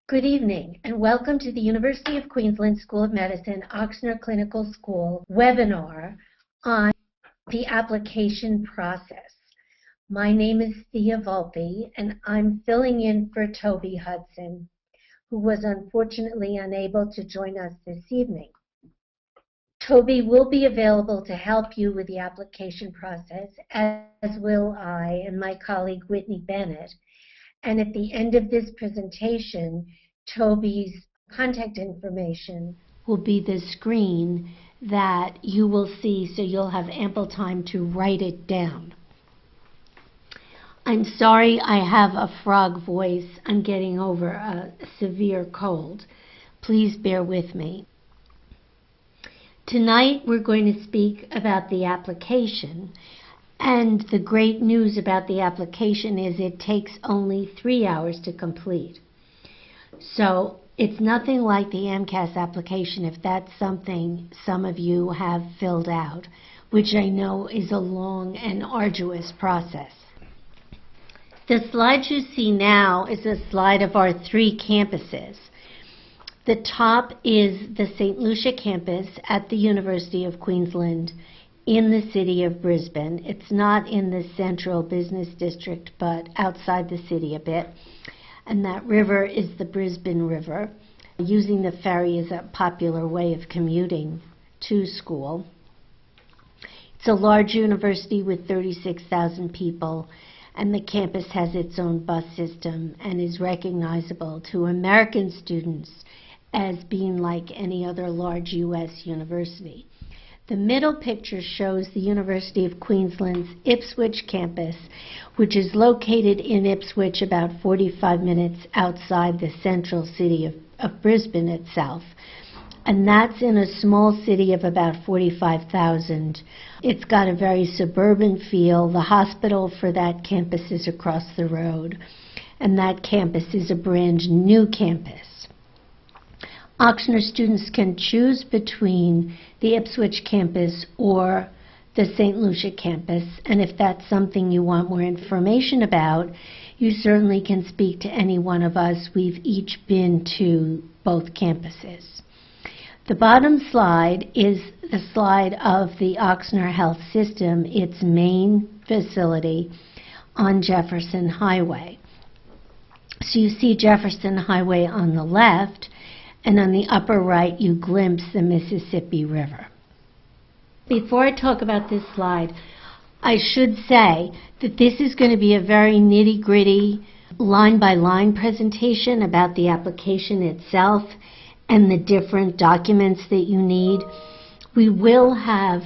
Good evening, and welcome to the University of Queensland School of Medicine Ochsner Clinical School webinar on the application process. My name is Thea Volpe, and I'm filling in for Toby Hudson, who was unfortunately unable to join us this evening. Toby will be available to help you with the application process, as will I and my colleague Whitney Bennett. And at the end of this presentation, Toby's contact information will be the screen that you will see, so you'll have ample time to write it down. I'm sorry I have a frog voice. I'm getting over a severe cold. Please bear with me. Tonight we're going to speak about the application. And the great news about the application is it takes only 3 hours to complete. So it's nothing like the AMCAS application, if that's something some of you have filled out, which I know is a long and arduous process. The slide you see now is a slide of our 3 campuses. The top is the St. Lucia campus at the University of Queensland in the city of Brisbane. It's not in the central business district, but outside the city a bit. And that river is the Brisbane River. Using the ferry is a popular way of commuting to school. It's a large university with 36,000 people, and the campus has its own bus system and is recognizable to American students as being like any other large U.S. university. The middle picture shows the University of Queensland's Ipswich campus, which is located in Ipswich, about 45 minutes outside the central city of Brisbane itself. And that's in a small city of about 45,000. It's got a very suburban feel. The hospital for that campus is across the road, and that campus is a brand new campus. Ochsner students can choose between the Ipswich campus or the St. Lucia campus, and if that's something you want more information about, you certainly can speak to any one of us. We've each been to both campuses. The bottom slide is the slide of the Ochsner Health System, its main facility on Jefferson Highway. So you see Jefferson Highway on the left, and on the upper right you glimpse the Mississippi River. Before I talk about this slide, I should say that this is going to be a very nitty-gritty, line-by-line presentation about the application itself and the different documents that you need. We will have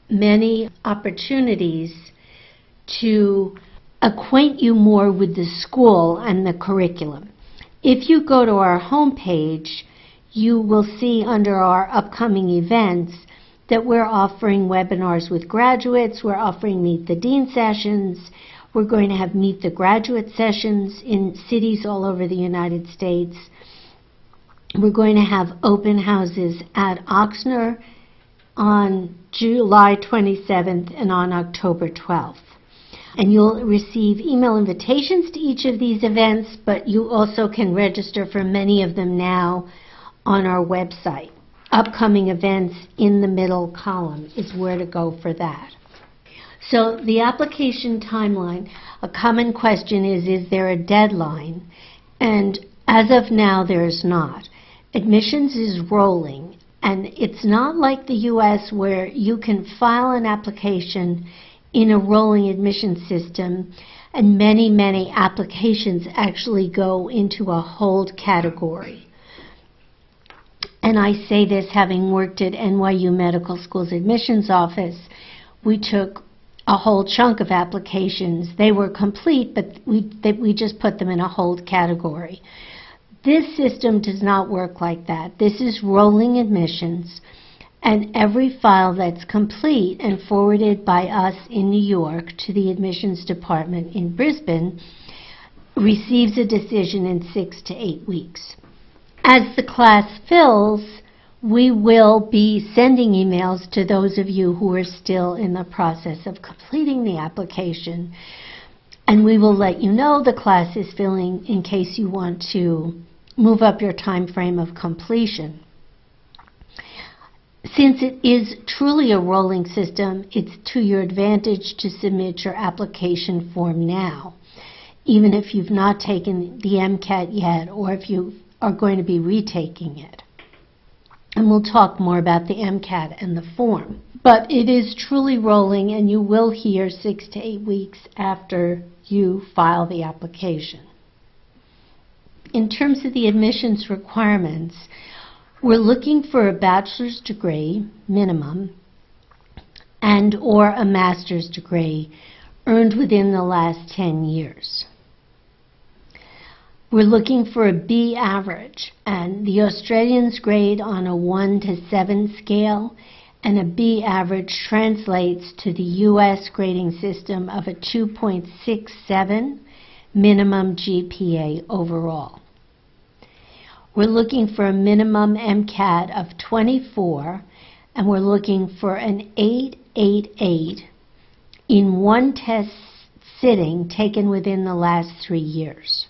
many opportunities to acquaint you more with the school and the curriculum. If you go to our homepage, you will see under our upcoming events that we're offering webinars with graduates. We're offering Meet the Dean sessions. We're going to have Meet the Graduate sessions in cities all over the United States. We're going to have open houses at Ochsner on July 27th and on October 12th. And you'll receive email invitations to each of these events, but you also can register for many of them now on our website. Upcoming events in the middle column is where to go for that. So the application timeline, a common question is there a deadline? And as of now, there is not. Admissions is rolling, and it's not like the U.S. where you can file an application in a rolling admission system, and many applications actually go into a hold category. And I say this having worked at NYU Medical School's admissions office. We took a whole chunk of applications. They were complete, but we just put them in a hold category. This system does not work like that. This is rolling admissions, and every file that's complete and forwarded by us in New York to the admissions department in Brisbane receives a decision in 6 to 8 weeks. As the class fills, we will be sending emails to those of you who are still in the process of completing the application, and we will let you know the class is filling in case you want to move up your time frame of completion. Since it is truly a rolling system, it's to your advantage to submit your application form now, even if you've not taken the MCAT yet or if you are going to be retaking it. And we'll talk more about the MCAT and the form. But it is truly rolling, and you will hear 6 to 8 weeks after you file the application. In terms of the admissions requirements, we're looking for a bachelor's degree, minimum, and or a master's degree earned within the last 10 years. We're looking for a B average, and the Australians grade on a 1 to 7 scale, and a B average translates to the U.S. grading system of a 2.67 minimum GPA overall. We're looking for a minimum MCAT of 24, and we're looking for an 888 in one test sitting taken within the last 3 years.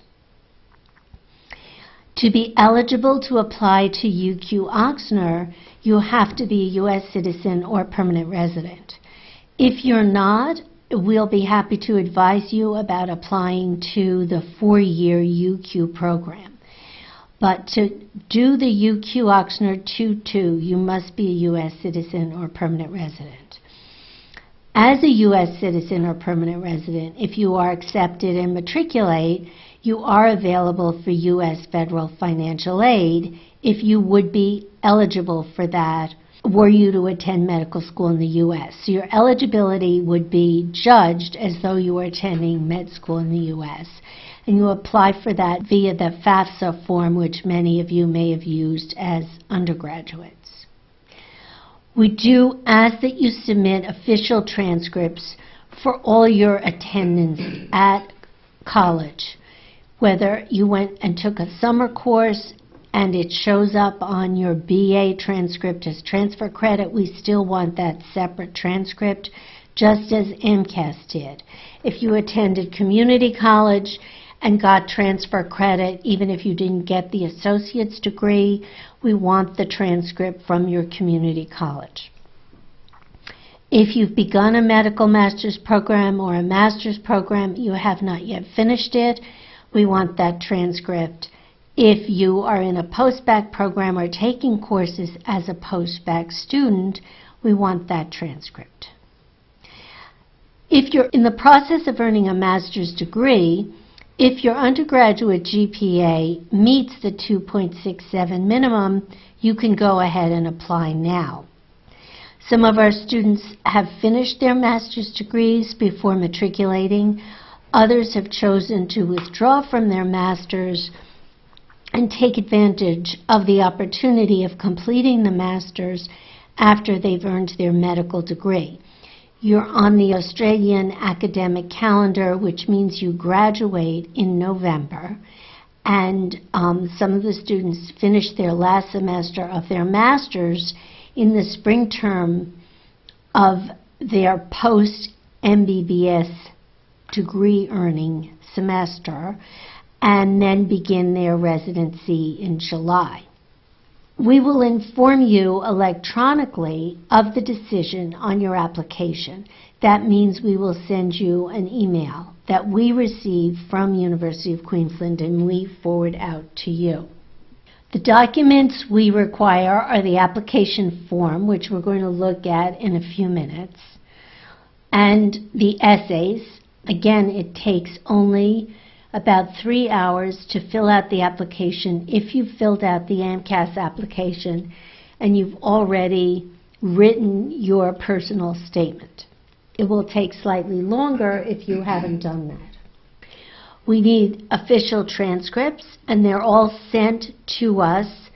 To be eligible to apply to UQ Oxnard, you have to be a U.S. citizen or permanent resident. If you're not, we'll be happy to advise you about applying to the 4-year UQ program. But to do the UQ Oxnard 2-2, you must be a U.S. citizen or permanent resident. As a U.S. citizen or permanent resident, if you are accepted and matriculate, you are available for U.S. federal financial aid if you would be eligible for that were you to attend medical school in the U.S. So your eligibility would be judged as though you were attending med school in the U.S. And you apply for that via the FAFSA form, which many of you may have used as undergraduates. We do ask that you submit official transcripts for all your attendance at college. Whether you went and took a summer course and it shows up on your BA transcript as transfer credit, we still want that separate transcript, just as MCAS did. If you attended community college and got transfer credit, even if you didn't get the associate's degree, we want the transcript from your community college. If you've begun a medical master's program or a master's program, you have not yet finished it, we want that transcript. If you are in a post-bac program or taking courses as a post-bac student, we want that transcript. If you're in the process of earning a master's degree, if your undergraduate GPA meets the 2.67 minimum, you can go ahead and apply now. Some of our students have finished their master's degrees before matriculating. Others have chosen to withdraw from their master's and take advantage of the opportunity of completing the master's after they've earned their medical degree. You're on the Australian academic calendar, which means you graduate in November, and some of the students finish their last semester of their master's in the spring term of their post-MBBS degree earning semester, and then begin their residency in July. We will inform you electronically of the decision on your application. That means we will send you an email that we receive from University of Queensland and we forward out to you. The documents we require are the application form, which we're going to look at in a few minutes, and the essays. Again, it takes only about 3 hours to fill out the application if you've filled out the AMCAS application and you've already written your personal statement. It will take slightly longer if you haven't done that. We need official transcripts, and they're all sent to us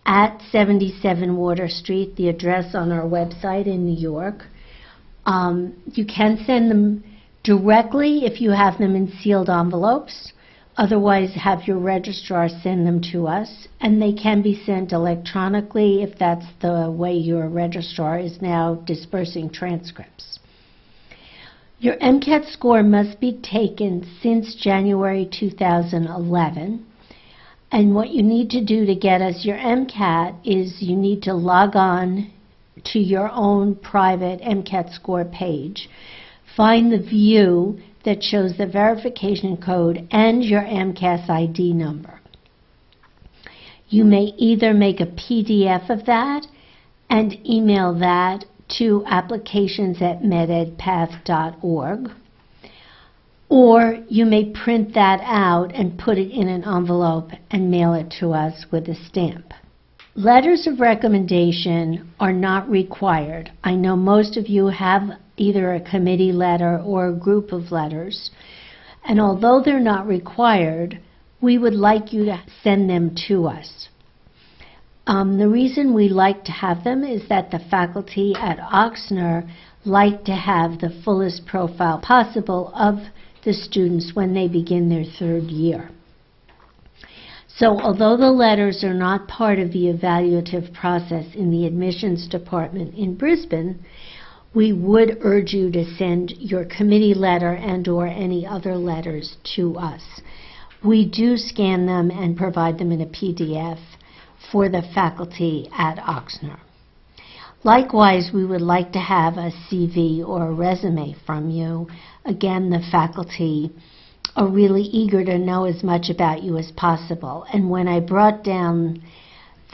at 77 Water Street, the address on our website in New York. You can send them directly if you have them in sealed envelopes. Otherwise, have your registrar send them to us, and they can be sent electronically if that's the way your registrar is now dispersing transcripts. Your MCAT score must be taken since January 2011, And what you need to do to get us your MCAT is you need to log on to your own private MCAT score page, find the view that shows the verification code and your AMCAS ID number. You may either make a PDF of that and email that to applications@mededpath.org, or you may print that out and put it in an envelope and mail it to us with a stamp. Letters of recommendation are not required. I know most of you have either a committee letter or a group of letters, and although they're not required, we would like you to send them to us. The reason we like to have them is that the faculty at Ochsner like to have the fullest profile possible of the students when they begin their third year. So although the letters are not part of the evaluative process in the admissions department in Brisbane, we would urge you to send your committee letter and/or any other letters to us. We do scan them and provide them in a PDF for the faculty at Ochsner. Likewise, we would like to have a CV or a resume from you. Again, the faculty are really eager to know as much about you as possible. And when I brought down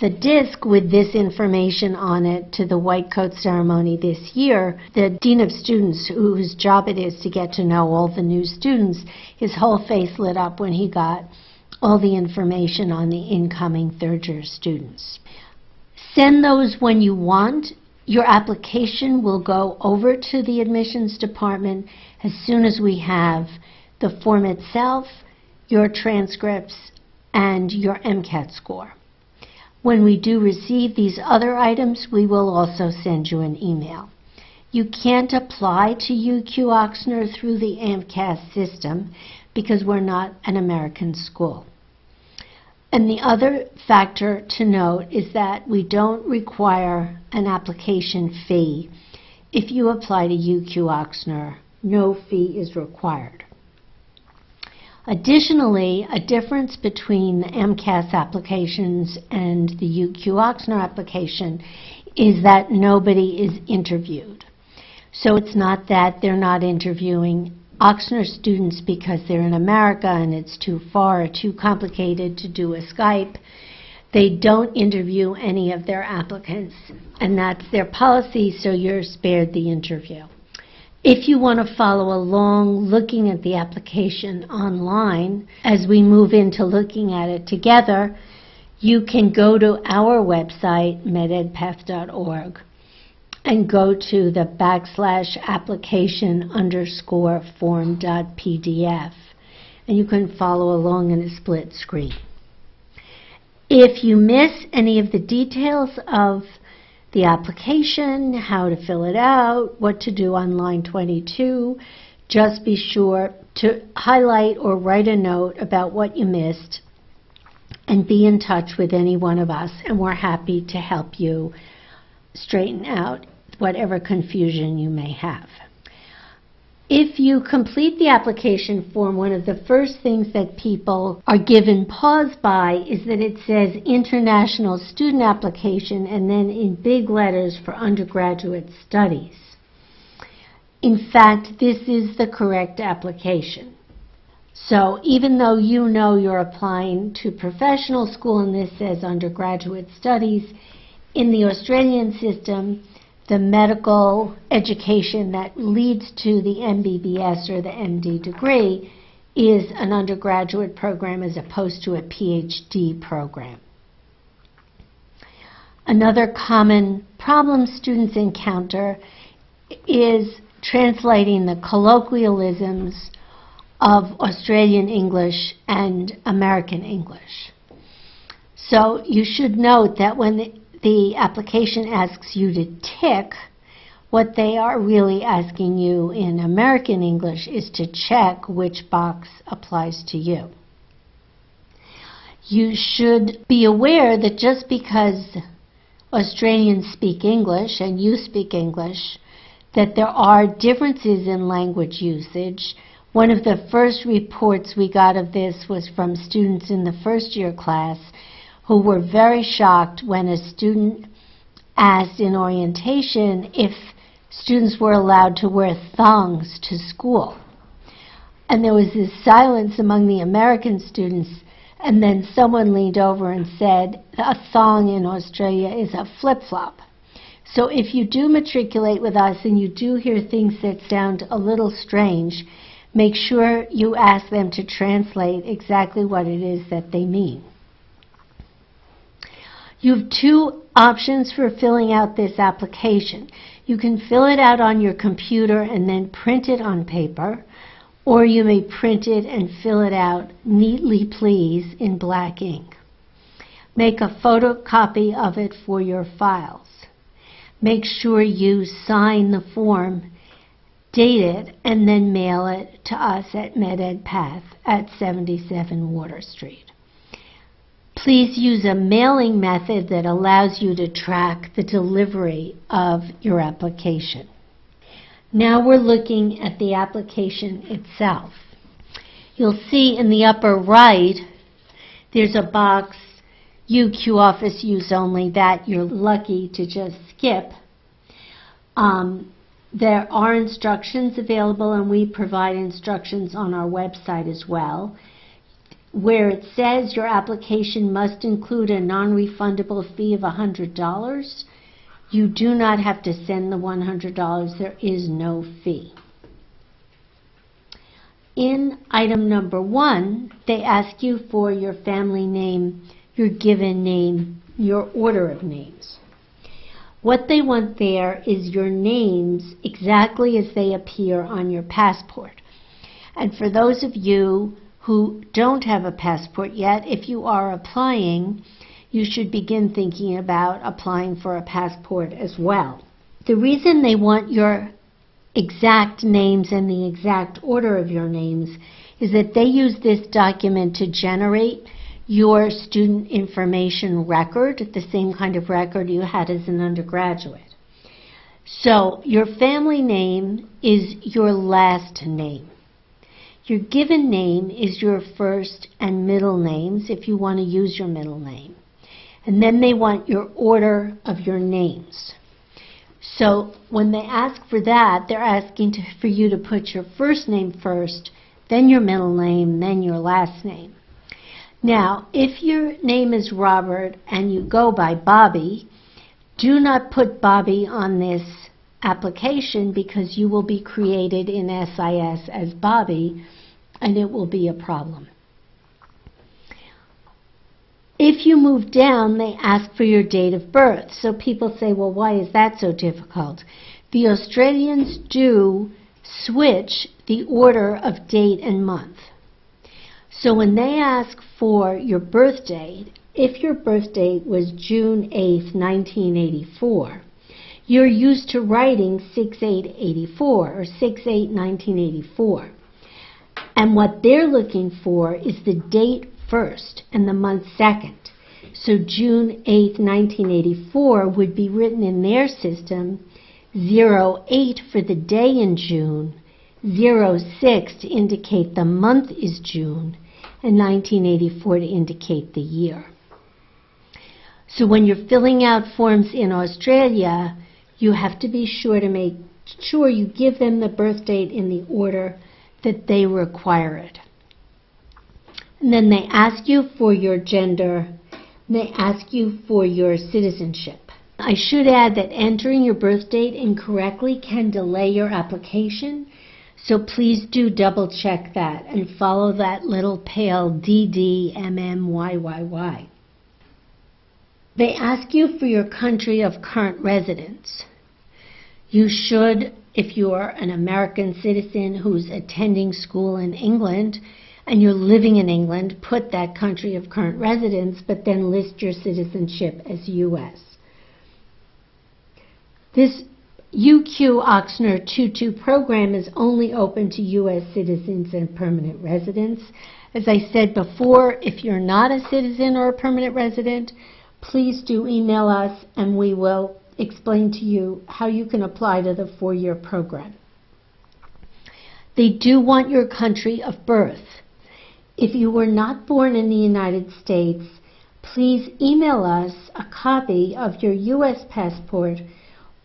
the disc with this information on it to the white coat ceremony this year, the Dean of Students, whose job it is to get to know all the new students, his whole face lit up when he got all the information on the incoming third-year students. Send those when you want. Your application will go over to the admissions department as soon as we have the form itself, your transcripts, and your MCAT score. When we do receive these other items, we will also send you an email. You can't apply to UQ Ochsner through the AMCAS system because we're not an American school. And the other factor to note is that we don't require an application fee. If you apply to UQ Ochsner, no fee is required. Additionally, a difference between the AMCAS applications and the UQ Ochsner application is that nobody is interviewed. So it's not that they're not interviewing Ochsner students because they're in America and it's too far or too complicated to do a Skype. They don't interview any of their applicants, and that's their policy, so you're spared the interview. If you want to follow along looking at the application online as we move into looking at it together, you can go to our website, mededpath.org, and go to the /application_form.pdf, and you can follow along in a split screen. If you miss any of the details of the application, how to fill it out, what to do on line 22, just be sure to highlight or write a note about what you missed and be in touch with any one of us, and we're happy to help you straighten out whatever confusion you may have. If you complete the application form, one of the first things that people are given pause by is that it says International Student Application and then in big letters for undergraduate studies. In fact, this is the correct application. So even though you know you're applying to professional school and this says undergraduate studies, in the Australian system, the medical education that leads to the MBBS or the MD degree is an undergraduate program as opposed to a PhD program. Another common problem students encounter is translating the colloquialisms of Australian English and American English. So you should note that when the application asks you to tick, what they are really asking you in American English is to check which box applies to you. You should be aware that just because Australians speak English and you speak English, that there are differences in language usage. One of the first reports we got of this was from students in the first year class who were very shocked when a student asked in orientation if students were allowed to wear thongs to school. And there was this silence among the American students, and then someone leaned over and said, a thong in Australia is a flip-flop. So if you do matriculate with us and you do hear things that sound a little strange, make sure you ask them to translate exactly what it is that they mean. You have two options for filling out this application. You can fill it out on your computer and then print it on paper, or you may print it and fill it out neatly, please, in black ink. Make a photocopy of it for your files. Make sure you sign the form, date it, and then mail it to us at MedEdPath at 77 Water Street. Please use a mailing method that allows you to track the delivery of your application. Now we're looking at the application itself. You'll see in the upper right, there's a box, UQ Office Use Only, that you're lucky to just skip. There are instructions available, and we provide instructions on our website as well, where it says your application must include a non-refundable fee of $100. You do not have to send the $100. There is no fee. In item number 1, they ask you for your family name, your given name, your order of names. What they want there is your names exactly as they appear on your passport. And for those of you who don't have a passport yet, if you are applying, you should begin thinking about applying for a passport as well. The reason they want your exact names and the exact order of your names is that they use this document to generate your student information record, the same kind of record you had as an undergraduate. So your family name is your last name. Your given name is your first and middle names if you want to use your middle name. And then they want your order of your names. So when they ask for that, they're asking for you to put your first name first, then your middle name, then your last name. Now, if your name is Robert and you go by Bobby, do not put Bobby on this application because you will be created in SIS as Bobby, and it will be a problem. If you move down, they ask for your date of birth. So people say, well, why is that so difficult? The Australians do switch the order of date and month. So when they ask for your birth date, if your birth date was June 8th, 1984, you're used to writing 6/8/84 or 6/8/1984. And what they're looking for is the date first and the month second. So June 8th, 1984 would be written in their system 08 for the day in June, 06 to indicate the month is June, and 1984 to indicate the year. So when you're filling out forms in Australia, you have to be sure to make sure you give them the birth date in the order that they require it. And then they ask you for your gender, and they ask you for your citizenship. I should add that entering your birth date incorrectly can delay your application, so please do double check that and follow that little pale DDMMYYY. They ask you for your country of current residence. You should, if you are an American citizen who's attending school in England and you're living in England, put that country of current residence, but then list your citizenship as U.S. This UQ Ochsner 2-2 program is only open to U.S. citizens and permanent residents. As I said before, if you're not a citizen or a permanent resident, please do email us and we will explain to you how you can apply to the 4-year program. They do want your country of birth. If you were not born in the United States, please email us a copy of your U.S. passport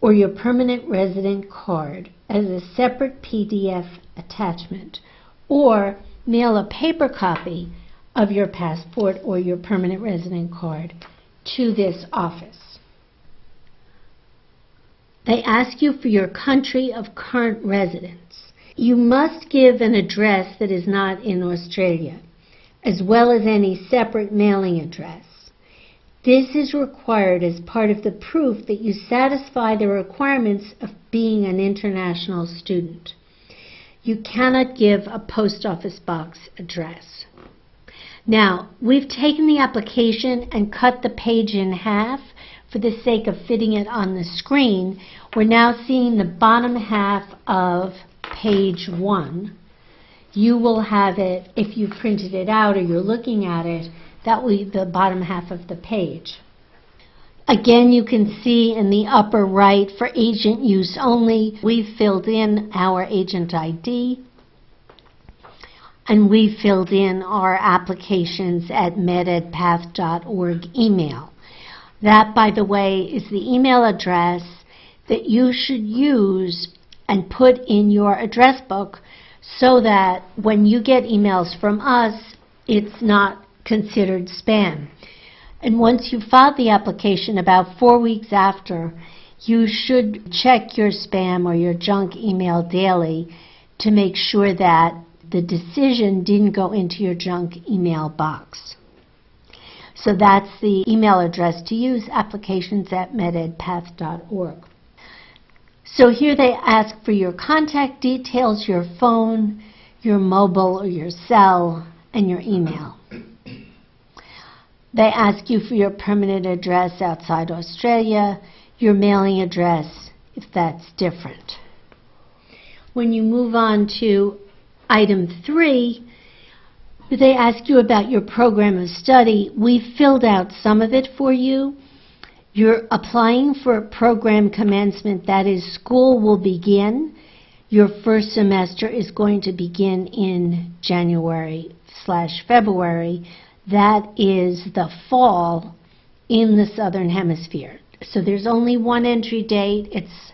or your permanent resident card as a separate PDF attachment, or mail a paper copy of your passport or your permanent resident card to this office. They ask you for your country of current residence. You must give an address that is not in Australia, as well as any separate mailing address. This is required as part of the proof that you satisfy the requirements of being an international student. You cannot give a post office box address. Now, we've taken the application and cut the page in half for the sake of fitting it on the screen. We're now seeing the bottom half of page 1. You will have it, if you printed it out or you're looking at it, that will be the bottom half of the page. Again, you can see in the upper right, for agent use only, we've filled in our agent ID, and we filled in our applications at mededpath.org email. That, by the way, is the email address that you should use and put in your address book so that when you get emails from us, it's not considered spam. And once you filed the application, about 4 weeks after, you should check your spam or your junk email daily to make sure that the decision didn't go into your junk email box. So that's the email address to use, applications@mededpath.org. So here they ask for your contact details, your phone, your mobile or your cell, and your email. They ask you for your permanent address outside Australia, your mailing address, if that's different. When you move on to item 3, they ask you about your program of study. We've filled out some of it for you. You're applying for a program commencement, that is, school will begin. Your first semester is going to begin in January/February. That is the fall in the Southern Hemisphere. So there's only one entry date. It's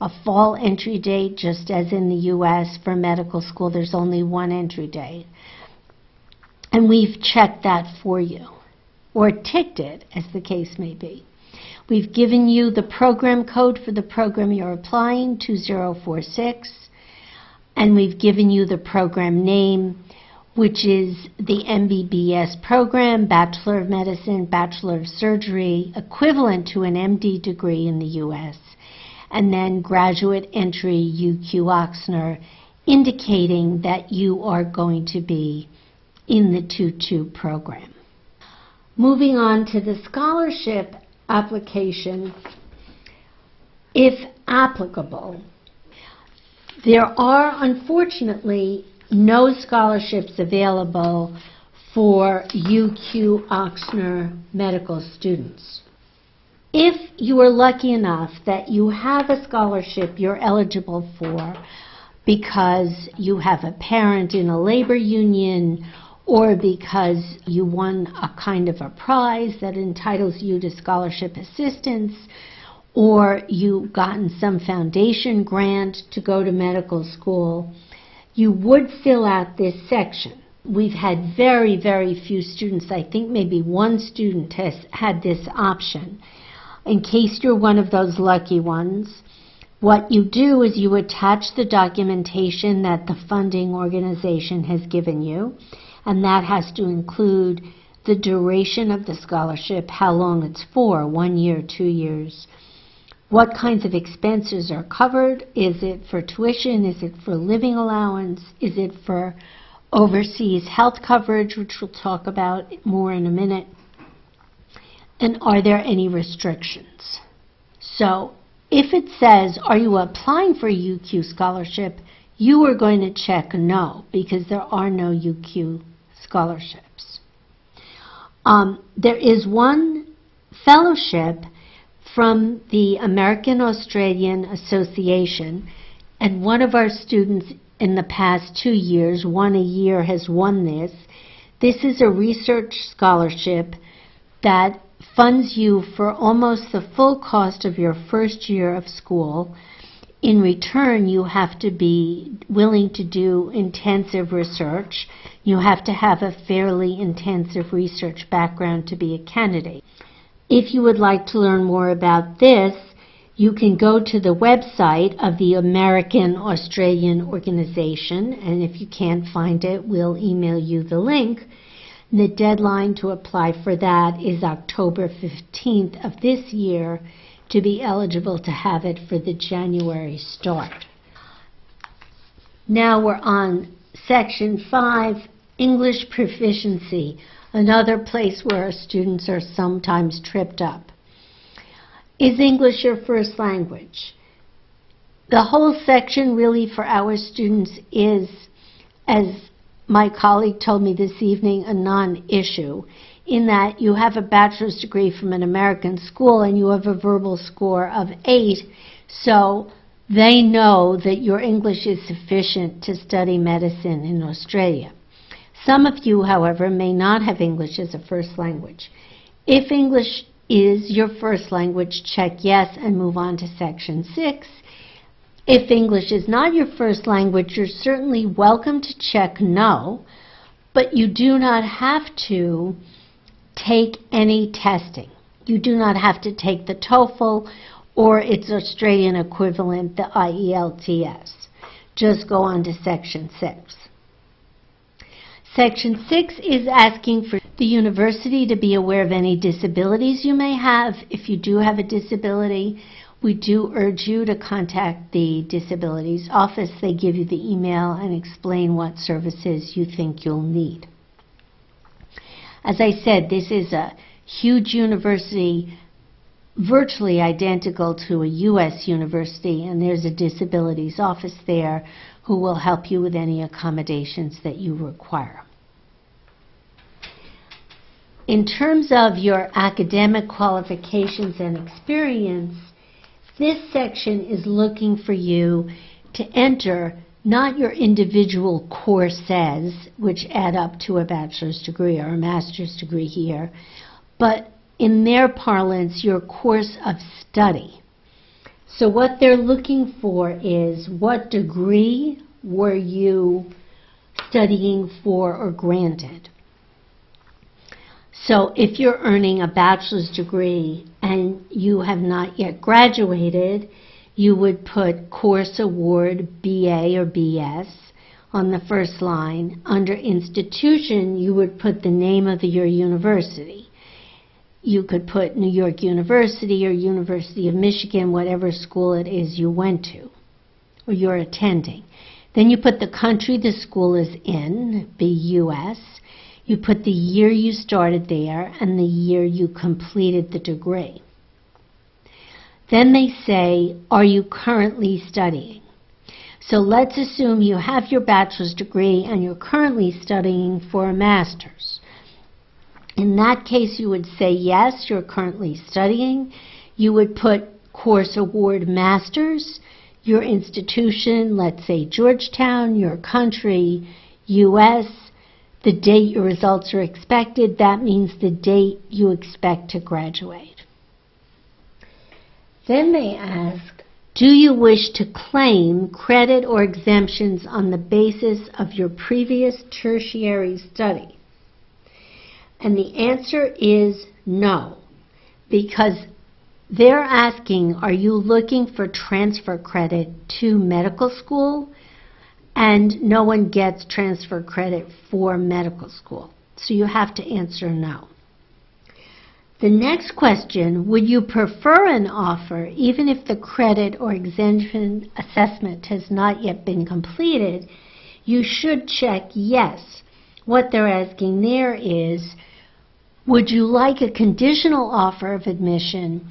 a fall entry date, just as in the U.S. for medical school, there's only one entry date. And we've checked that for you, or ticked it, as the case may be. We've given you the program code for the program you're applying, 2046, and we've given you the program name, which is the MBBS program, Bachelor of Medicine, Bachelor of Surgery, equivalent to an MD degree in the U.S., and then graduate entry UQ Oxner, indicating that you are going to be in the 2-2 program. Moving on to the scholarship application, if applicable. There are, unfortunately, no scholarships available for UQ Oxner medical students. If you are lucky enough that you have a scholarship you're eligible for because you have a parent in a labor union or because you won a kind of a prize that entitles you to scholarship assistance, or you've gotten some foundation grant to go to medical school, you would fill out this section. We've had very, very few students. I think maybe one student has had this option. In case you're one of those lucky ones, what you do is you attach the documentation that the funding organization has given you, and that has to include the duration of the scholarship, how long it's for, 1 year, 2 years, what kinds of expenses are covered, is it for tuition, is it for living allowance, is it for overseas health coverage, which we'll talk about more in a minute, and are there any restrictions? So if it says, are you applying for a UQ scholarship, you are going to check no, because there are no UQ scholarships. There is one fellowship from the American Australian Association, and one of our students in the past 2 years. One a year has won this. This is a research scholarship that funds you for almost the full cost of your first year of school. In return, you have to be willing to do intensive research. You have to have a fairly intensive research background to be a candidate. If you would like to learn more about this, you can go to the website of the American Australian Organization, and if you can't find it, we'll email you the link. The deadline to apply for that is October 15th of this year to be eligible to have it for the January start. Now we're on Section 5, English Proficiency, another place where our students are sometimes tripped up. Is English your first language? The whole section really for our students is, as my colleague told me this evening, a non-issue, in that you have a bachelor's degree from an American school and you have a verbal score of 8, so they know that your English is sufficient to study medicine in Australia. Some of you, however, may not have English as a first language. If English is your first language, check yes and move on to Section 6. If English is not your first language, you're certainly welcome to check no, but you do not have to take any testing. You do not have to take the TOEFL or its Australian equivalent, the IELTS. Just go on to Section 6. Section 6 is asking for the university to be aware of any disabilities you may have. If you do have a disability, we do urge you to contact the disabilities office. They give you the email and explain what services you think you'll need. As I said, this is a huge university, virtually identical to a U.S. university, and there's a disabilities office there who will help you with any accommodations that you require. In terms of your academic qualifications and experience, this section is looking for you to enter not your individual courses, which add up to a bachelor's degree or a master's degree here, but in their parlance, your course of study. So what they're looking for is what degree were you studying for or granted. So if you're earning a bachelor's degree and you have not yet graduated, you would put course award BA or BS on the first line. Under institution, you would put the name of your university. You could put New York University or University of Michigan, whatever school it is you went to or you're attending. Then you put the country the school is in, be US. You put the year you started there and the year you completed the degree. Then they say, are you currently studying? So let's assume you have your bachelor's degree and you're currently studying for a master's. In that case, you would say, yes, you're currently studying. You would put course award master's, your institution, let's say Georgetown, your country, US, the date your results are expected. That means the date you expect to graduate. Then they ask, do you wish to claim credit or exemptions on the basis of your previous tertiary study? And the answer is no, because they're asking, are you looking for transfer credit to medical school? And no one gets transfer credit for medical school. So you have to answer no. The next question, would you prefer an offer even if the credit or exemption assessment has not yet been completed? You should check yes. What they're asking there is, would you like a conditional offer of admission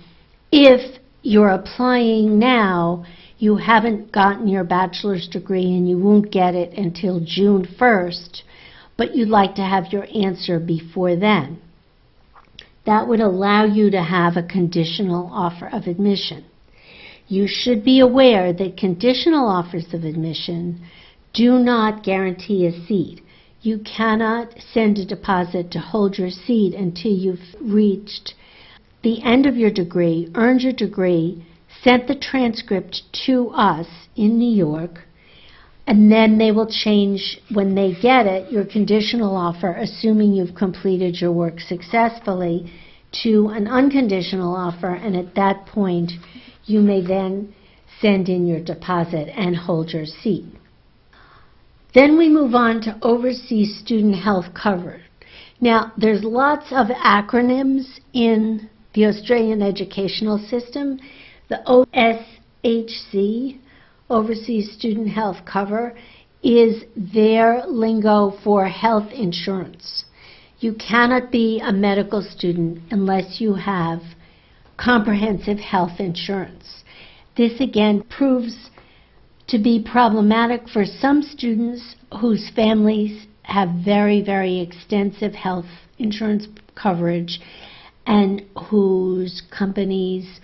if you're applying now, you haven't gotten your bachelor's degree and you won't get it until June 1st, but you'd like to have your answer before then? That would allow you to have a conditional offer of admission. You should be aware that conditional offers of admission do not guarantee a seat. You cannot send a deposit to hold your seat until you've reached the end of your degree, earned your degree, sent the transcript to us in New York, and then they will change, when they get it, your conditional offer, assuming you've completed your work successfully, to an unconditional offer, and at that point you may then send in your deposit and hold your seat. Then we move on to overseas student health coverage. Now, there's lots of acronyms in the Australian educational system. The OSHC, Overseas Student Health Cover, is their lingo for health insurance. You cannot be a medical student unless you have comprehensive health insurance. This again proves to be problematic for some students whose families have very, very extensive health insurance coverage and whose companies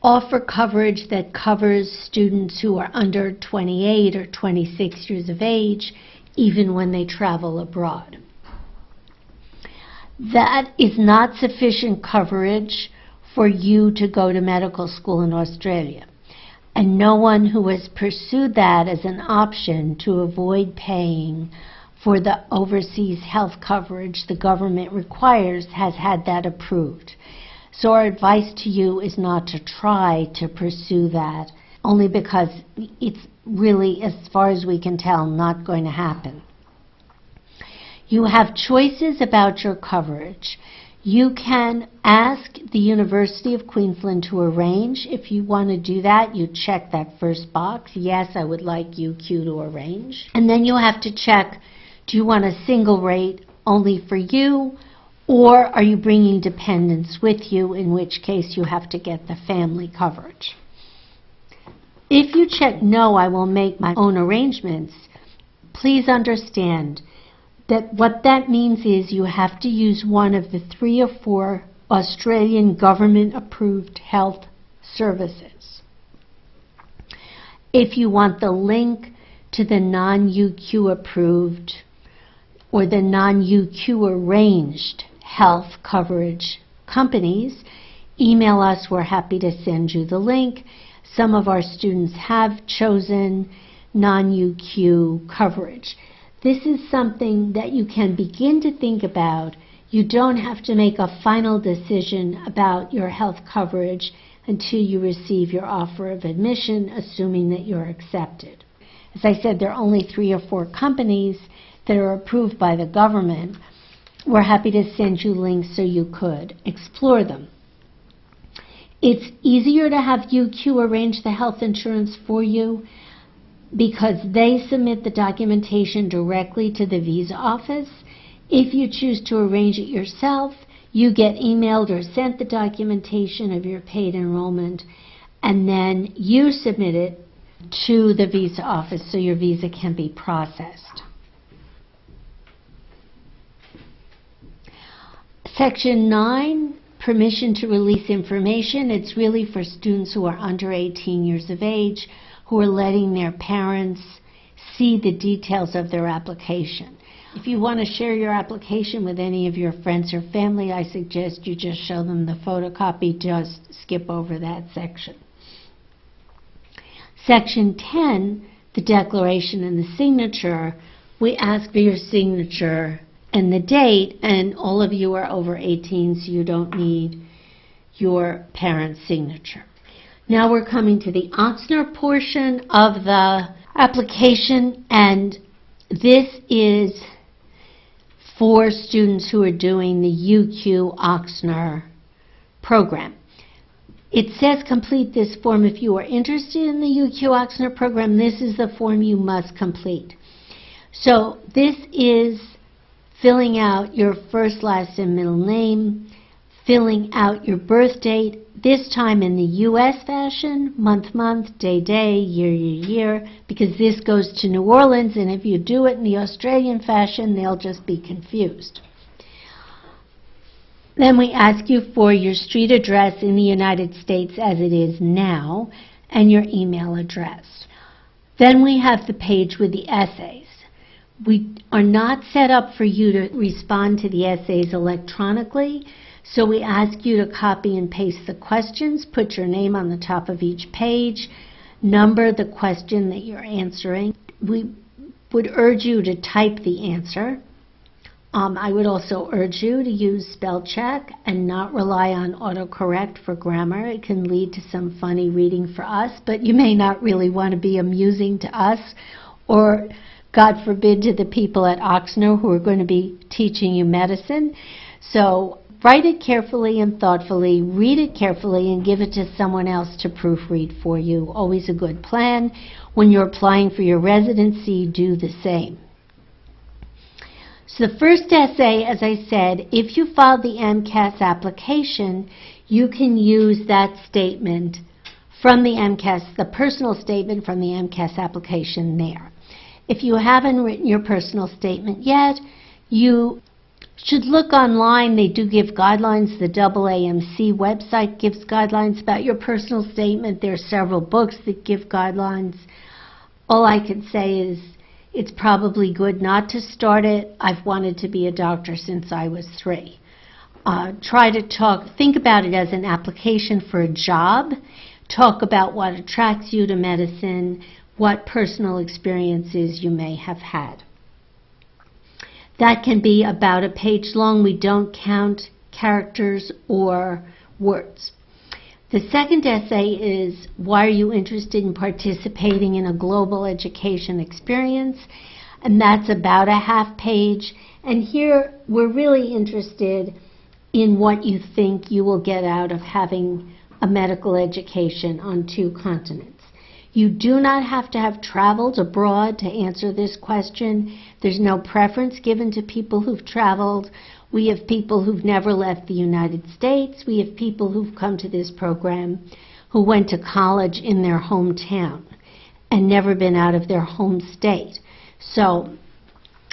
offer coverage that covers students who are under 28 or 26 years of age, even when they travel abroad. That is not sufficient coverage for you to go to medical school in Australia. And no one who has pursued that as an option to avoid paying for the overseas health coverage the government requires has had that approved. So our advice to you is not to try to pursue that, only because it's really, as far as we can tell, not going to happen. You have choices about your coverage. You can ask the University of Queensland to arrange. If you want to do that, you check that first box. Yes, I would like UQ to arrange. And then you'll have to check, do you want a single rate only for you, or are you bringing dependents with you, in which case you have to get the family coverage. If you check no, I will make my own arrangements, please understand that what that means is you have to use one of the 3 or 4 Australian government-approved health services. If you want the link to the non-UQ approved or the non-UQ arranged health coverage companies, email us. We're happy to send you the link. Some of our students have chosen non-UQ coverage. This is something that you can begin to think about. You don't have to make a final decision about your health coverage until you receive your offer of admission, assuming that you're accepted. As I said, there are only 3 or 4 companies that are approved by the government. We're happy to send you links so you could explore them. It's easier to have UQ arrange the health insurance for you because they submit the documentation directly to the visa office. If you choose to arrange it yourself, you get emailed or sent the documentation of your paid enrollment, and then you submit it to the visa office so your visa can be processed. Section 9, permission to release information. It's really for students who are under 18 years of age who are letting their parents see the details of their application. If you want to share your application with any of your friends or family, I suggest you just show them the photocopy. Just skip over that section. Section 10, the declaration and the signature. We ask for your signature and the date, and all of you are over 18, so you don't need your parent's signature. Now we're coming to the Ochsner portion of the application, and this is for students who are doing the UQ Ochsner program. It says complete this form if you are interested in the UQ Ochsner program. This is the form you must complete. So this is filling out your first, last, and middle name, filling out your birth date, this time in the U.S. fashion, month, day, year, year, because this goes to New Orleans, and if you do it in the Australian fashion, they'll just be confused. Then we ask you for your street address in the United States as it is now, and your email address. Then we have the page with the essays. We are not set up for you to respond to the essays electronically, so we ask you to copy and paste the questions, put your name on the top of each page, number the question that you're answering. We would urge you to type the answer. I would also urge you to use spell check and not rely on autocorrect for grammar. It can lead to some funny reading for us, but you may not really want to be amusing to us or, God forbid, to the people at Ochsner who are going to be teaching you medicine. So write it carefully and thoughtfully, read it carefully, and give it to someone else to proofread for you. Always a good plan. When you're applying for your residency, do the same. So the first essay, as I said, if you filed the MCAS application, you can use that statement from the MCAS, the personal statement from the MCAS application there. If you haven't written your personal statement yet, you should look online. They do give guidelines. The AAMC website gives guidelines about your personal statement. There are several books that give guidelines. All I can say is it's probably good not to start it. I've wanted to be a doctor since I was 3. Think about it as an application for a job. Talk about what attracts you to medicine, what personal experiences you may have had. That can be about a page long. We don't count characters or words. The second essay is, why are you interested in participating in a global education experience? And that's about a half page. And here we're really interested in what you think you will get out of having a medical education on 2 continents. You do not have to have traveled abroad to answer this question. There's no preference given to people who've traveled. We have people who've never left the United States. We have people who've come to this program who went to college in their hometown and never been out of their home state. So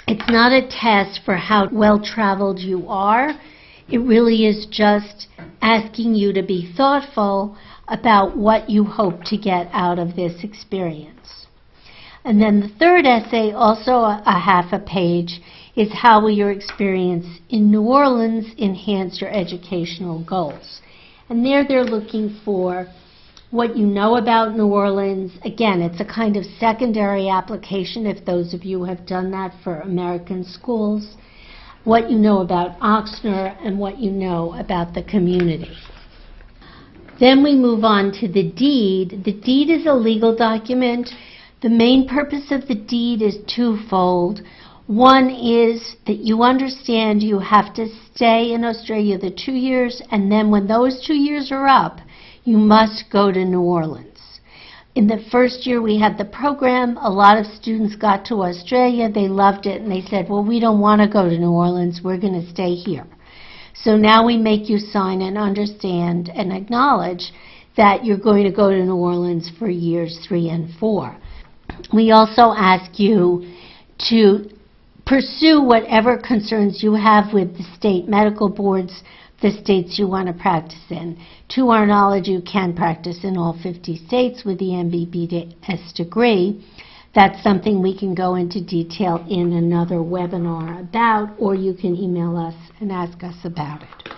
it's not a test for how well-traveled you are. It really is just asking you to be thoughtful about what you hope to get out of this experience. And then the third essay, also a half a page, is how will your experience in New Orleans enhance your educational goals? And there they're looking for what you know about New Orleans. Again, it's a kind of secondary application if those of you have done that for American schools. What you know about Ochsner and what you know about the community. Then we move on to the deed. The deed is a legal document. The main purpose of the deed is twofold. One is that you understand you have to stay in Australia the 2 years, and then when those 2 years are up, you must go to New Orleans. In the first year we had the program, a lot of students got to Australia, they loved it, and they said, well, we don't want to go to New Orleans, we're going to stay here. So now we make you sign and understand and acknowledge that you're going to go to New Orleans for years 3 and 4. We also ask you to pursue whatever concerns you have with the state medical boards, the states you want to practice in. To our knowledge, you can practice in all 50 states with the MBBS degree. That's something we can go into detail in another webinar about, or you can email us and ask us about it.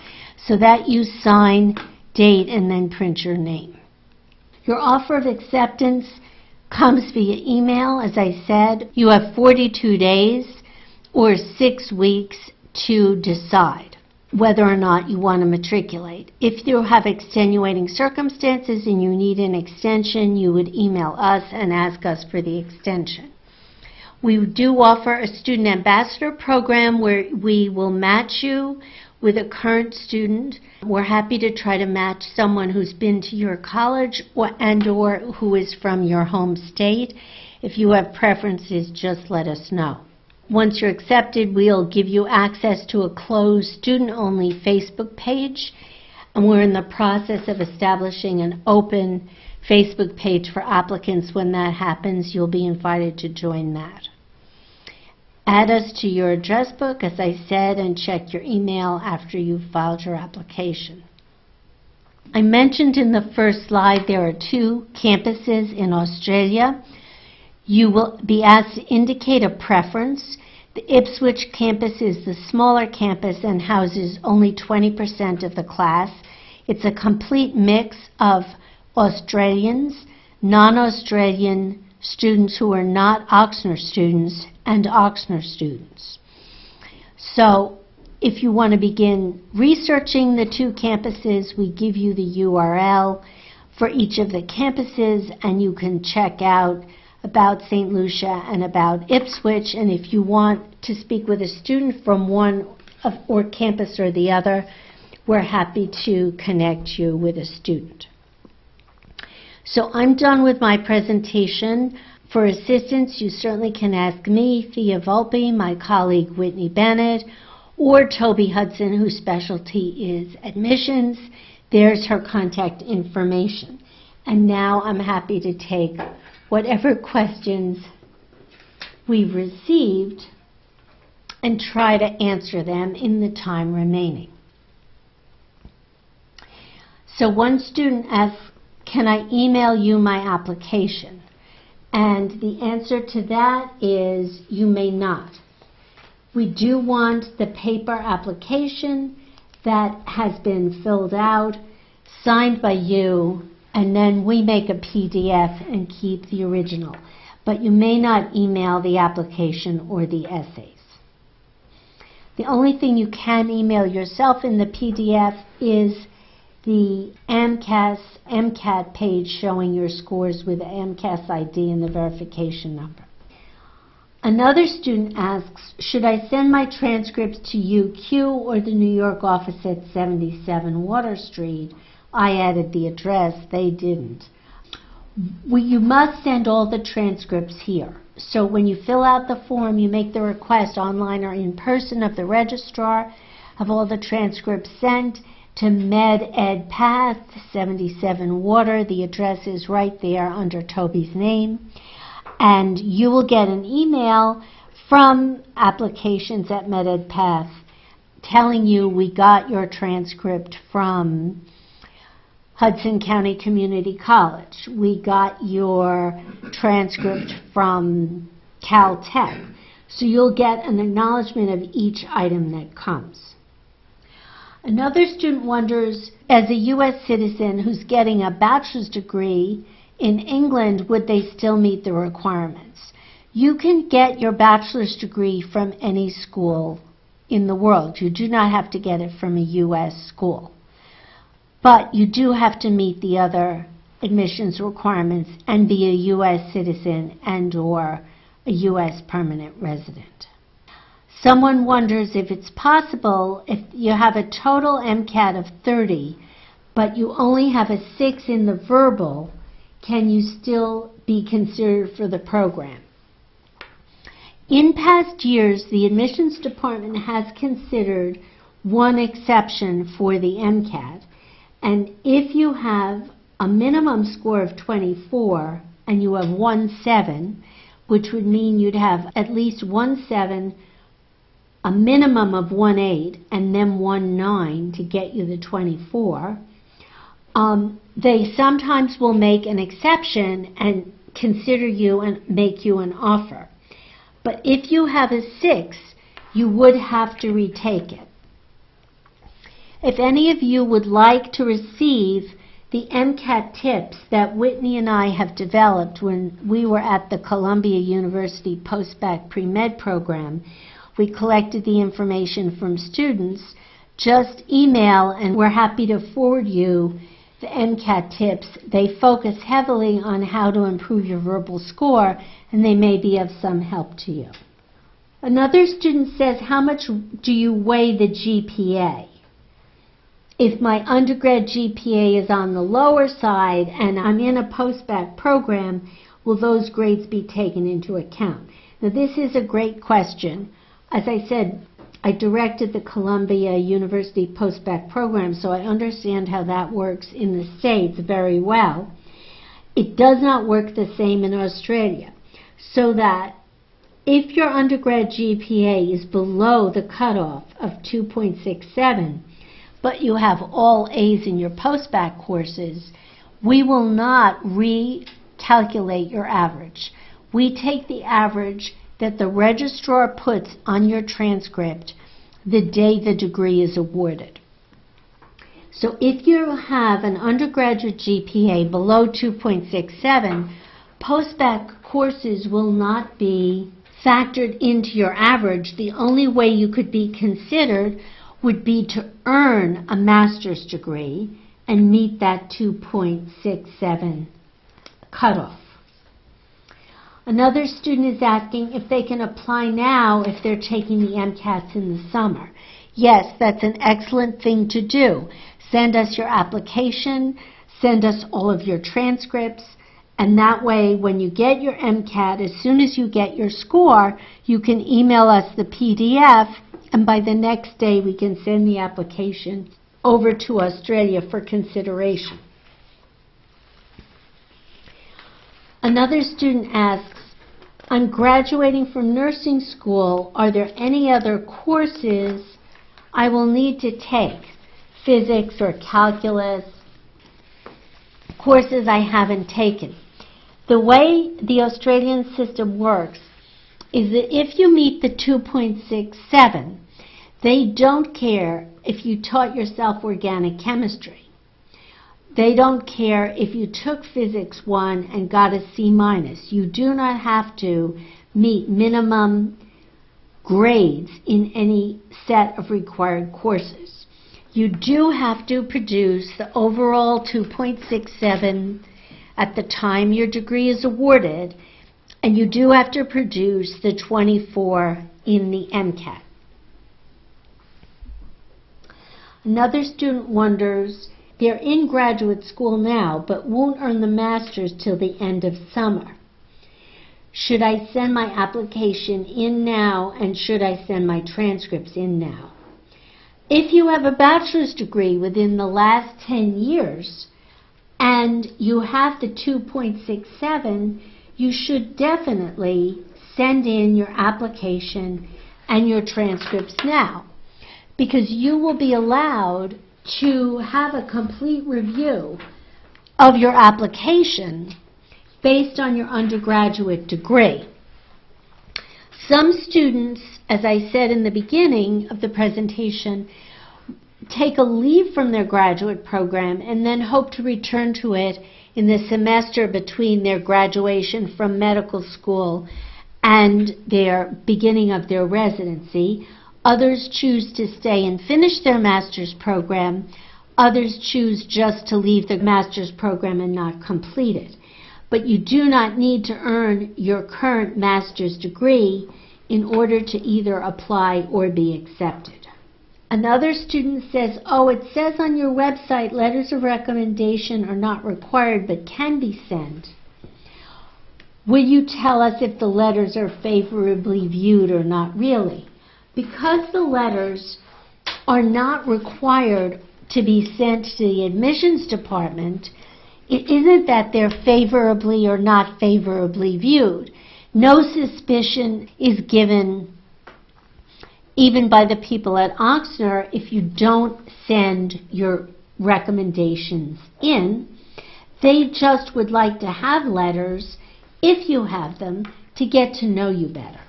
So that you sign, date, and then print your name. Your offer of acceptance comes via email. As I said, you have 42 days or 6 weeks to decide whether or not you want to matriculate. If you have extenuating circumstances and you need an extension, you would email us and ask us for the extension. We do offer a student ambassador program where we will match you with a current student. We're happy to try to match someone who's been to your college or who is from your home state. If you have preferences, just let us know. Once you're accepted, we'll give you access to a closed student-only Facebook page, and we're in the process of establishing an open Facebook page for applicants. When that happens, you'll be invited to join that. Add us to your address book, as I said, and check your email after you've filed your application. I mentioned in the first slide there are 2 campuses in Australia. You will be asked to indicate a preference. The Ipswich campus is the smaller campus and houses only 20% of the class. It's a complete mix of Australians, non-Australian students who are not Oxnard students, and Oxnard students. So if you want to begin researching the two campuses, we give you the URL for each of the campuses, and you can check out about St. Lucia and about Ipswich. And if you want to speak with a student from one or campus or the other, we're happy to connect you with a student. So I'm done with my presentation. For assistance, you certainly can ask me, Thea Volpe, my colleague Whitney Bennett, or Toby Hudson, whose specialty is admissions. There's her contact information. And now I'm happy to take whatever questions we've received and try to answer them in the time remaining. So one student asks, can I email you my application? And the answer to that is you may not. We do want the paper application that has been filled out, signed by you, and then we make a PDF and keep the original. But you may not email the application or the essays. The only thing you can email yourself in the PDF is the MCAT page showing your scores with the MCAS ID and the verification number. Another student asks, should I send my transcripts to UQ or the New York office at 77 Water Street? I added the address, they didn't. You must send all the transcripts here. So when you fill out the form, you make the request online or in person of the registrar, have all the transcripts sent to MedEdPath, 77 Water. The address is right there under Toby's name. And you will get an email from applications at MedEdPath telling you we got your transcript from Hudson County Community College. We got your transcript from Caltech. So you'll get an acknowledgement of each item that comes. Another student wonders, as a U.S. citizen who's getting a bachelor's degree in England, would they still meet the requirements? You can get your bachelor's degree from any school in the world. You do not have to get it from a U.S. school. But you do have to meet the other admissions requirements and be a U.S. citizen and/or a U.S. permanent resident. Someone wonders if it's possible, if you have a total MCAT of 30, but you only have a 6 in the verbal, can you still be considered for the program? In past years, the admissions department has considered one exception for the MCAT, and if you have a minimum score of 24 and you have 1.7, which would mean you'd have at least 1.7, a minimum of 1.8, and then 1.9 to get you the 24, they sometimes will make an exception and consider you and make you an offer. But if you have a 6, you would have to retake it. If any of you would like to receive the MCAT tips that Whitney and I have developed when we were at the Columbia University Post-Bac Pre-Med program, we collected the information from students, just email and we're happy to forward you the MCAT tips. They focus heavily on how to improve your verbal score, and they may be of some help to you. Another student says, how much do you weigh the GPA? If my undergrad GPA is on the lower side and I'm in a post-bac program, will those grades be taken into account? Now, this is a great question. As I said, I directed the Columbia University post-bac program, so I understand how that works in the States very well. It does not work the same in Australia, so that if your undergrad GPA is below the cutoff of 2.67, but you have all A's in your post-bac courses, we will not recalculate your average. we take the average that the registrar puts on your transcript the day the degree is awarded. So if you have an undergraduate GPA below 2.67, post-bac courses will not be factored into your average. The only way you could be considered would be to earn a master's degree and meet that 2.67 cutoff. Another student is asking if they can apply now if they're taking the MCATs in the summer. Yes, that's an excellent thing to do. Send us your application, send us all of your transcripts, and that way when you get your MCAT, as soon as you get your score, you can email us the PDF, and by the next day we can send the application over to Australia for consideration. Another student asks, I'm graduating from nursing school. Are there any other courses I will need to take? Physics or calculus? Courses I haven't taken. The way the Australian system works is that if you meet the 2.67, they don't care if you taught yourself organic chemistry. They don't care if you took Physics 1 and got a C-. You do not have to meet minimum grades in any set of required courses. You do have to produce the overall 2.67 at the time your degree is awarded, and you do have to produce the 24 in the MCAT. Another student wonders, they're in graduate school now, but won't earn the master's till the end of summer. Should I send my application in now, and should I send my transcripts in now? If you have a bachelor's degree within the last 10 years, and you have the 2.67, you should definitely send in your application and your transcripts now, because you will be allowed to have a complete review of your application based on your undergraduate degree. Some students, as I said in the beginning of the presentation, take a leave from their graduate program and then hope to return to it in the semester between their graduation from medical school and their beginning of their residency. Others choose to stay and finish their master's program. Others choose just to leave the master's program and not complete it. But you do not need to earn your current master's degree in order to either apply or be accepted. Another student says, oh, it says on your website letters of recommendation are not required but can be sent. Will you tell us if the letters are favorably viewed or not really? Because the letters are not required to be sent to the admissions department, it isn't that they're favorably or not favorably viewed. No suspicion is given even by the people at Ochsner if you don't send your recommendations in. They just would like to have letters, if you have them, to get to know you better.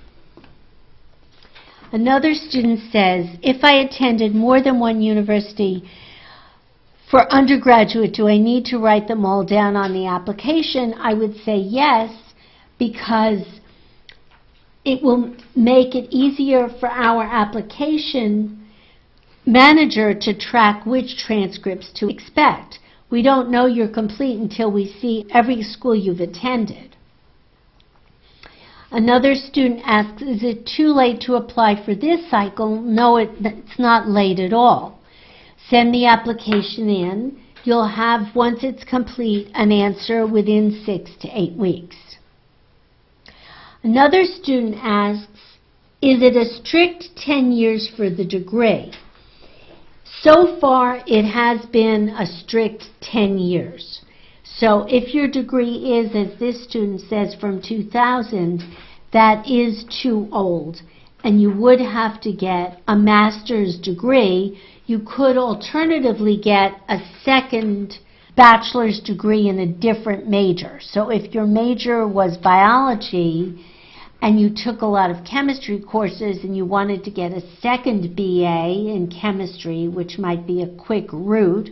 Another student says, if I attended more than one university for undergraduate, do I need to write them all down on the application? I would say yes, because it will make it easier for our application manager to track which transcripts to expect. We don't know you're complete until we see every school you've attended. Another student asks, is it too late to apply for this cycle? No, it's not late at all. Send the application in. You'll have, once it's complete, an answer within 6 to 8 weeks. Another student asks, is it a strict 10 years for the degree? So far, it has been a strict 10 years. So if your degree is, as this student says, from 2000, that is too old, and you would have to get a master's degree. You could alternatively get a second bachelor's degree in a different major. So if your major was biology and you took a lot of chemistry courses and you wanted to get a second BA in chemistry, which might be a quick route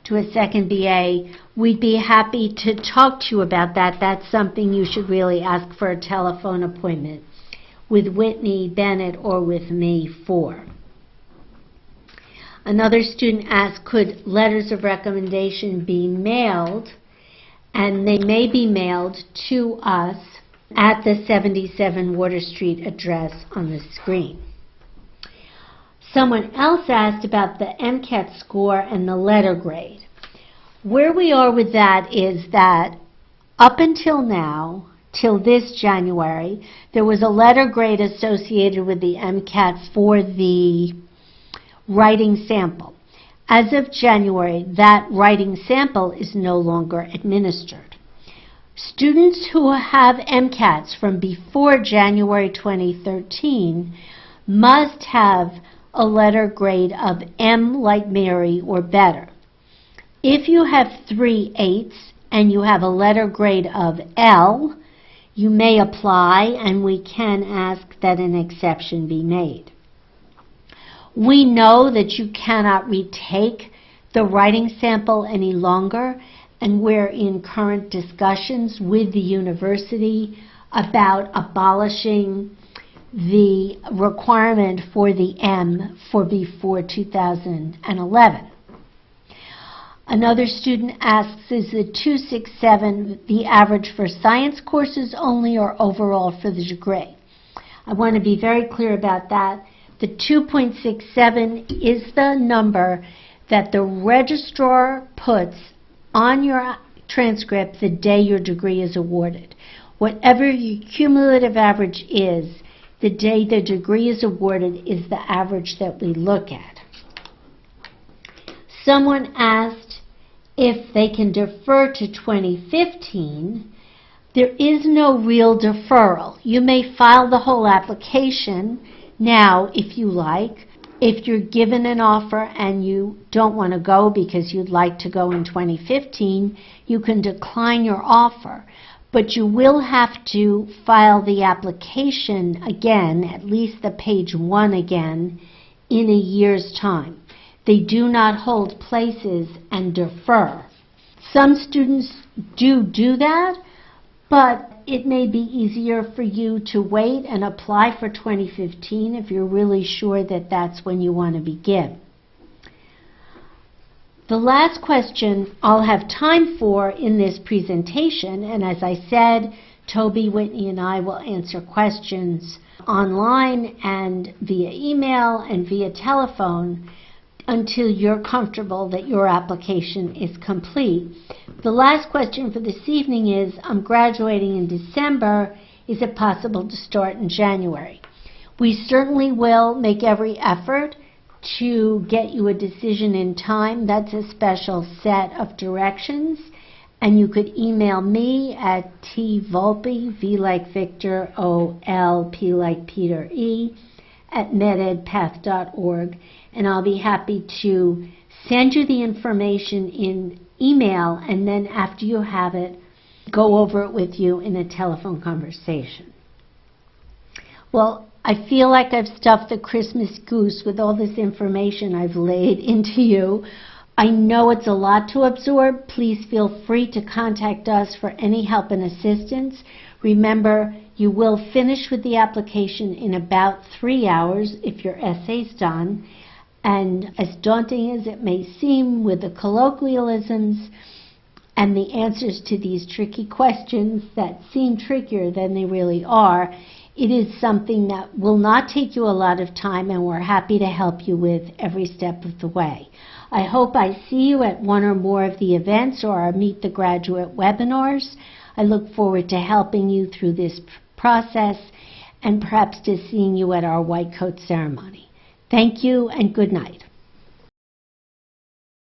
to a second BA, we'd be happy to talk to you about that. That's something you should really ask for a telephone appointment with Whitney Bennett or with me for. Another student asked, could letters of recommendation be mailed? And they may be mailed to us at the 77 Water Street address on the screen. Someone else asked about the MCAT score and the letter grade. Where we are with that is that up until now, till this January, there was a letter grade associated with the MCAT for the writing sample. As of January, that writing sample is no longer administered. Students who have MCATs from before January 2013 must have a letter grade of M like Mary or better. If you have 3 8s and you have a letter grade of L, you may apply and we can ask that an exception be made. We know that you cannot retake the writing sample any longer, and we're in current discussions with the university about abolishing the requirement for the M for before 2011. Another student asks, is the 267 the average for science courses only or overall for the degree? I want to be very clear about that. The 2.67 is the number that the registrar puts on your transcript the day your degree is awarded. Whatever your cumulative average is, the day the degree is awarded is the average that we look at. Someone asked if they can defer to 2015. There is no real deferral. You may file the whole application now, if you like. If you're given an offer and you don't want to go because you'd like to go in 2015, you can decline your offer. But you will have to file the application again, at least the page 1 again, in a year's time. They do not hold places and defer. Some students do that, but it may be easier for you to wait and apply for 2015 if you're really sure that that's when you want to begin. The last question I'll have time for in this presentation, and as I said, Toby, Whitney, and I will answer questions online and via email and via telephone until you're comfortable that your application is complete. The last question for this evening is, I'm graduating in December. Is it possible to start in January? We certainly will make every effort to get you a decision in time. That's a special set of directions. And you could email me at tvolpe, V like Victor, O-L, P like Peter, E, at mededpath.org. And I'll be happy to send you the information in email, and then after you have it, go over it with you in a telephone conversation. Well, I feel like I've stuffed the Christmas goose with all this information I've laid into you. I know it's a lot to absorb. Please feel free to contact us for any help and assistance. Remember, you will finish with the application in about 3 hours if your essay's done. And as daunting as it may seem with the colloquialisms and the answers to these tricky questions that seem trickier than they really are, it is something that will not take you a lot of time, and we're happy to help you with every step of the way. I hope I see you at one or more of the events or our Meet the Graduate webinars. I look forward to helping you through this process and perhaps to seeing you at our white coat ceremony. Thank you and good night.